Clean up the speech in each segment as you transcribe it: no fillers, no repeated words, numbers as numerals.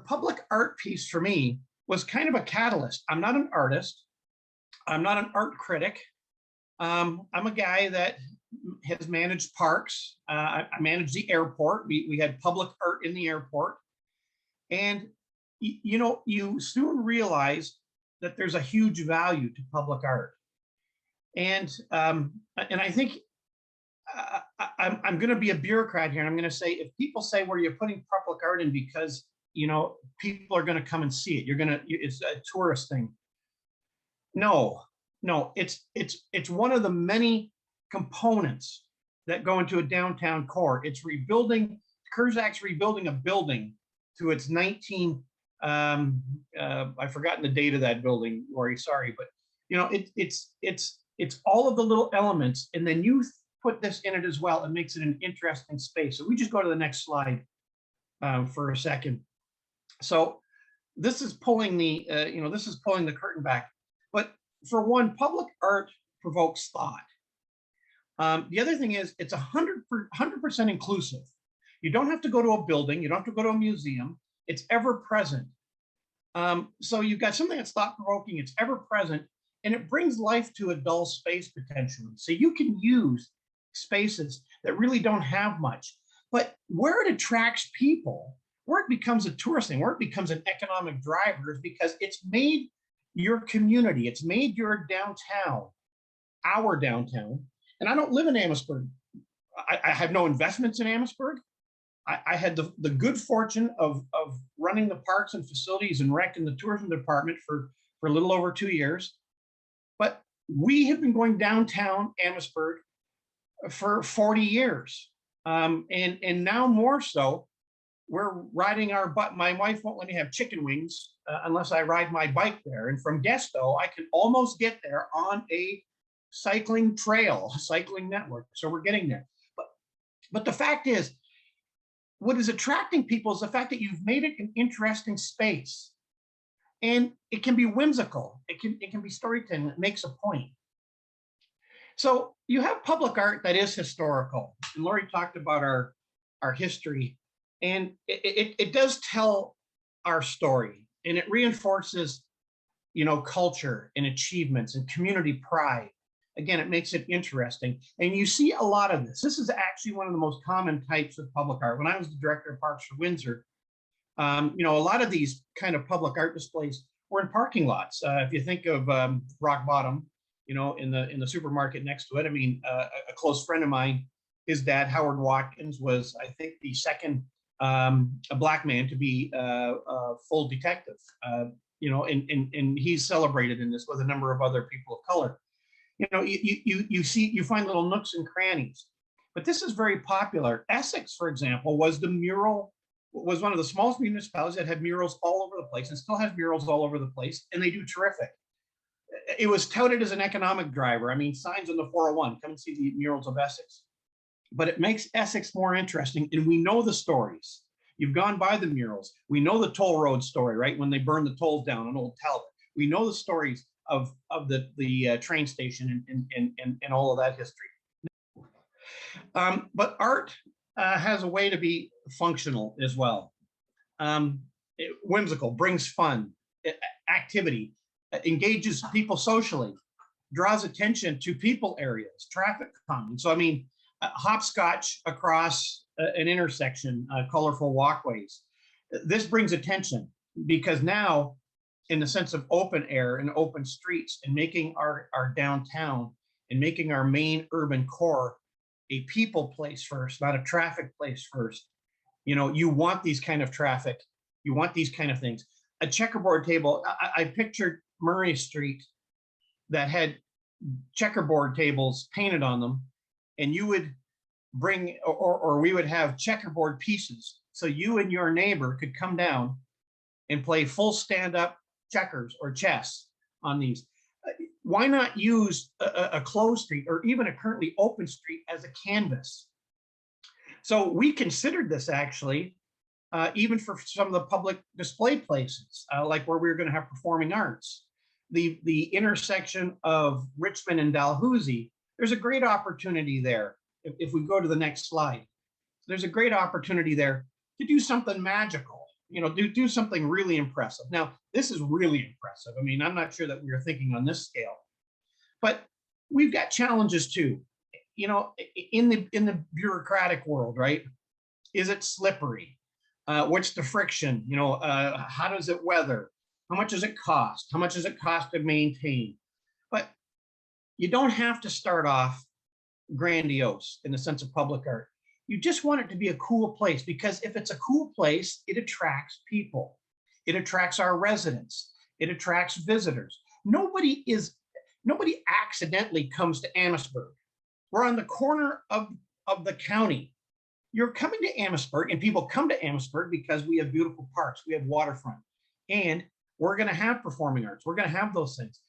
public art piece for me was kind of a catalyst. I'm not an artist. I'm not an art critic. I'm a guy that has managed parks. I managed the airport. We had public art in the airport. And, you soon realize that there's a huge value to public art. And I think I'm going to be a bureaucrat here. And I'm going to say, if people say, "Where you're putting public art in because, people are going to come and see it. It's a tourist thing." No, it's one of the many components that go into a downtown core. It's rebuilding. Kurzak's rebuilding a building to its 19. I've forgotten the date of that building, Lori. Sorry, but it's all of the little elements, and then you put this in it as well. It makes it an interesting space. So we just go to the next slide for a second. So this is pulling the pulling the curtain back. But for one, public art provokes thought. The other thing is it's 100% inclusive. You don't have to go to a building. You don't have to go to a museum. It's ever present. So you've got something that's thought provoking. It's ever present, and it brings life to a dull space potentially. So you can use spaces that really don't have much, but where it attracts people, where it becomes a tourist thing, where it becomes an economic driver, is because it's made your community, it's made your downtown, our downtown. And I don't live in Amherstburg. I have no investments in Amherstburg. I had the good fortune of running the parks and facilities and rec in the tourism department for a little over 2 years. But we have been going downtown Amherstburg for 40 years. And now more so, we're riding our butt. My wife won't let me have chicken wings unless I ride my bike there. And from Guesto, I can almost get there on a cycling trail, cycling network. So we're getting there. But the fact is, what is attracting people is the fact that you've made it an interesting space. And it can be whimsical. It can be storytelling. It makes a point. So you have public art that is historical. And Lori talked about our history. And it does tell our story. And it reinforces, culture and achievements and community pride. Again, it makes it interesting. And you see a lot of this. This is actually one of the most common types of public art. When I was the director of parks for Windsor, a lot of these kind of public art displays were in parking lots. If you think of Rock Bottom, in the supermarket next to it, a close friend of mine, his dad, Howard Watkins, was, I think, the second a black man to be a full detective, and he's celebrated in this with a number of other people of color. You find little nooks and crannies, but this is very popular. Essex, for example, was one of the smallest municipalities that had murals all over the place, and still has murals all over the place, and they do terrific. It was touted as an economic driver. Signs on the 401, come and see the murals of Essex. But it makes Essex more interesting, and we know the stories. You've gone by the murals. We know the toll road story, right? When they burned the tolls down on Old Talbot. We know the stories of the train station and all of that history. But art has a way to be functional as well. Whimsical, brings fun, activity, engages people socially, draws attention to people areas, traffic calming. So hopscotch across an intersection, colorful walkways. This brings attention because now, in the sense of open air and open streets, and making our downtown and making our main urban core a people place first, not a traffic place first. You want these kind of traffic. You want these kind of things. A checkerboard table. I pictured Murray Street that had checkerboard tables painted on them, and you would bring, or we would have checkerboard pieces. So you and your neighbor could come down and play full stand-up checkers or chess on these. Why not use a closed street or even a currently open street as a canvas? So we considered this actually, even for some of the public display places, like where we were going to have performing arts. The intersection of Richmond and Dalhousie, there's a great opportunity there. If we go to the next slide, there's a great opportunity there to do something magical. do something really impressive. Now, this is really impressive. I mean, I'm not sure that we were thinking on this scale, but we've got challenges too. In the bureaucratic world, right? Is it slippery? What's the friction? How does it weather? How much does it cost? How much does it cost to maintain? But you don't have to start off grandiose in the sense of public art. You just want it to be a cool place, because if it's a cool place, it attracts people. It attracts our residents. It attracts visitors. Nobody accidentally comes to Amherstburg. We're on the corner of the county. You're coming to Amherstburg, and people come to Amherstburg because we have beautiful parks, we have waterfront, and we're going to have performing arts. We're going to have those things.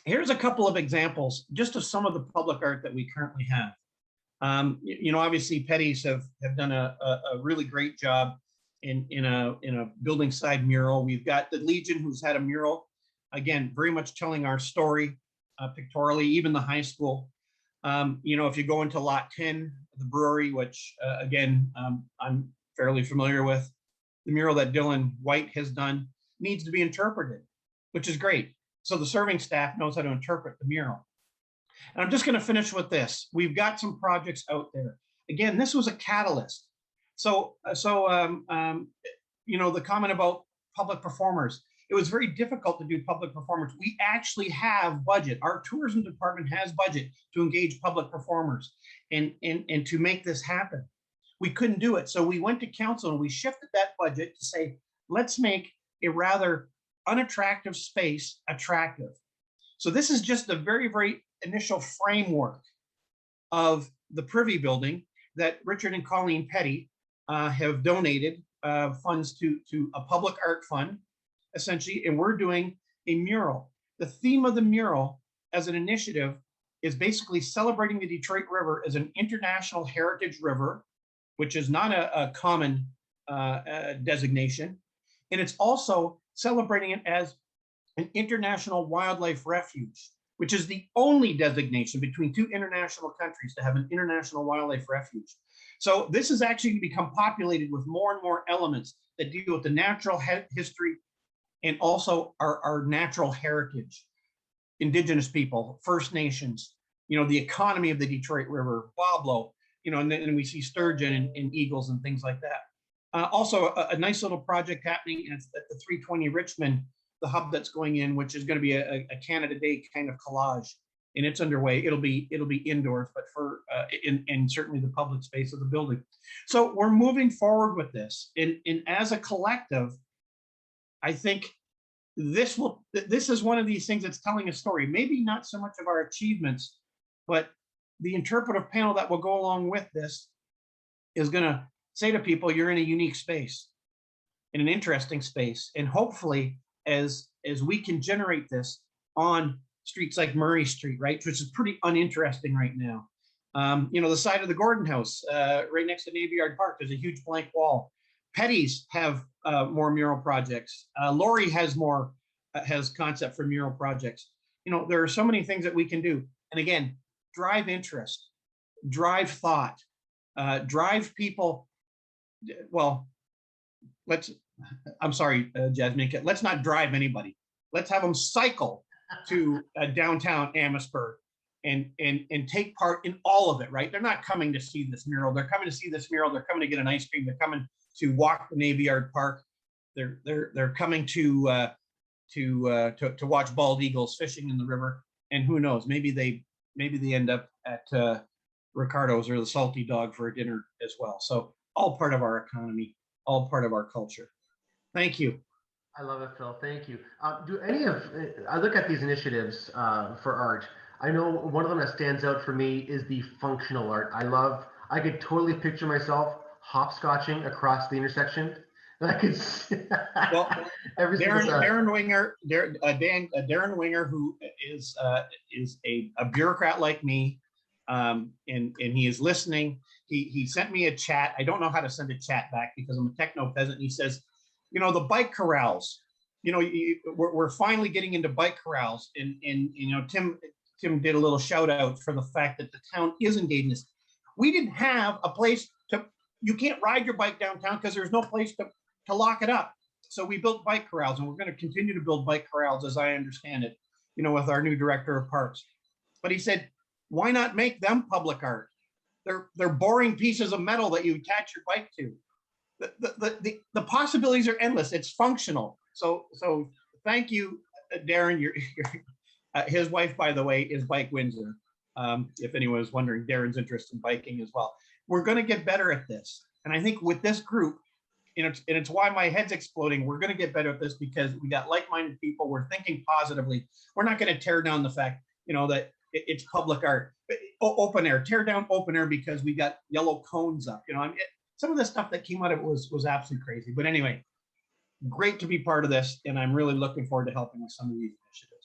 Here's a couple of examples just of some of the public art that we currently have. Obviously Petty's have done a really great job in a building side mural. We've got the Legion, who's had a mural, again, very much telling our story pictorially, even the high school. If you go into lot 10, the brewery, which again, I'm fairly familiar with, the mural that Dylan White has done needs to be interpreted, which is great. So the serving staff knows how to interpret the mural. And I'm just going to finish with this. We've got some projects out there. Again, this was a catalyst. So the comment about public performers, it was very difficult to do public performers. We actually have budget. Our tourism department has budget to engage public performers and to make this happen. We couldn't do it. So we went to council and we shifted that budget to say, let's make a rather unattractive space attractive. So this is just the very, very initial framework of the Privy Building that Richard and Colleen Petty have donated funds to a public art fund, essentially, and we're doing a mural. The theme of the mural as an initiative is basically celebrating the Detroit River as an international heritage river, which is not a common designation. And it's also celebrating it as an international wildlife refuge, which is the only designation between two international countries to have an international wildlife refuge. So this is actually become populated with more and more elements that deal with the natural history and also our natural heritage, Indigenous people, First Nations, the economy of the Detroit River, boblo, and then we see sturgeon and eagles and things like that. Also, a nice little project happening at the 320 Richmond, the hub that's going in, which is going to be a Canada Day kind of collage, and it's underway. It'll be indoors, but for in certainly the public space of the building. So we're moving forward with this, and as a collective, I think this is one of these things that's telling a story. Maybe not so much of our achievements, but the interpretive panel that will go along with this is going to say to people, you're in a unique space, in an interesting space, and hopefully as we can generate this on streets like Murray Street, right, which is pretty uninteresting right now. The side of the Gordon House, right next to Navy Yard Park, there's a huge blank wall. Petty's have more mural projects. Lori has concept for mural projects. There are so many things that we can do. And again, drive interest, drive thought, drive people. Well, I'm sorry, Jasmine, let's not drive anybody. Let's have them cycle to downtown Amherstburg and take part in all of it, right? They're not coming to see this mural. They're coming to see this mural. They're coming to get an ice cream. They're coming to walk the Navy Yard Park. They're coming to watch bald eagles fishing in the river. And who knows, maybe they end up at Ricardo's or the Salty Dog for a dinner as well. So all part of our economy, all part of our culture. Thank you. I love it, Phil. Thank you. I look at these initiatives for art. I know one of them that stands out for me is the functional art. I could totally picture myself hopscotching across the intersection. And I could well, Darren Winger, who is a bureaucrat like me, and he is listening. He sent me a chat. I don't know how to send a chat back because I'm a techno peasant. And he says, the bike corrals, we're finally getting into bike corrals, and Tim did a little shout out for the fact that the town is engaged in this. We didn't have a place you can't ride your bike downtown because there's no place to lock it up. So we built bike corrals, and we're going to continue to build bike corrals, as I understand it, you know, with our new director of parks. But he said, why not make them public art? They're boring pieces of metal that you attach your bike to. The possibilities are endless. It's functional. So thank you, Darren. His wife, by the way, is Bike Windsor. If anyone was wondering, Darren's interest in biking as well. We're going to get better at this, and I think with this group, you know, and it's why my head's exploding. We're going to get better at this because we got like-minded people. We're thinking positively. We're not going to tear down the fact, you know, that it's public art. Open air, tear down open air because we got yellow cones up. You know, some of the stuff that came out of it was absolutely crazy. But anyway, great to be part of this, and I'm really looking forward to helping with some of these initiatives.